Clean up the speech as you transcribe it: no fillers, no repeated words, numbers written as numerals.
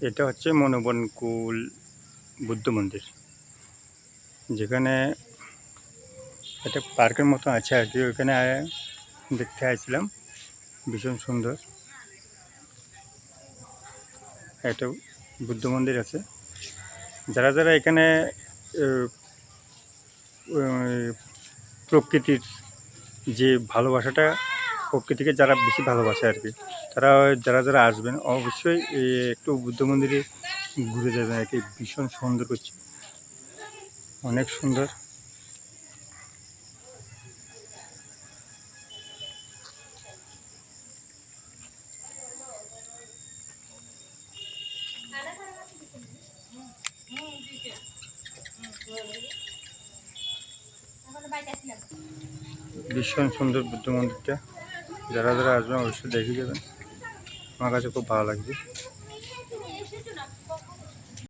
এটা হচ্ছে মনোবনকুল বুদ্ধ মন্দির, যেখানে একটা পার্কের মতো আছে আর কি। ওইখানে দেখতে আসছিলাম, ভীষণ সুন্দর একটা বুদ্ধ মন্দির আছে। যারা যারা এখানে প্রকৃতির যে ভালোবাসাটা, প্রকৃতিকে যারা বেশি ভালোবাসে আর কি, তারা যারা যারা আসবেন অবশ্যই একটু বুদ্ধ মন্দিরে ঘুরে যাবেন আর কি। ভীষণ সুন্দর করছে, অনেক সুন্দর। ভীষণ সুন্দর বুদ্ধ মন্দিরটা, যারা যারা আসবেন অবশ্যই দেখে যাবেন। আমার কাছে খুব ভালো লাগছে।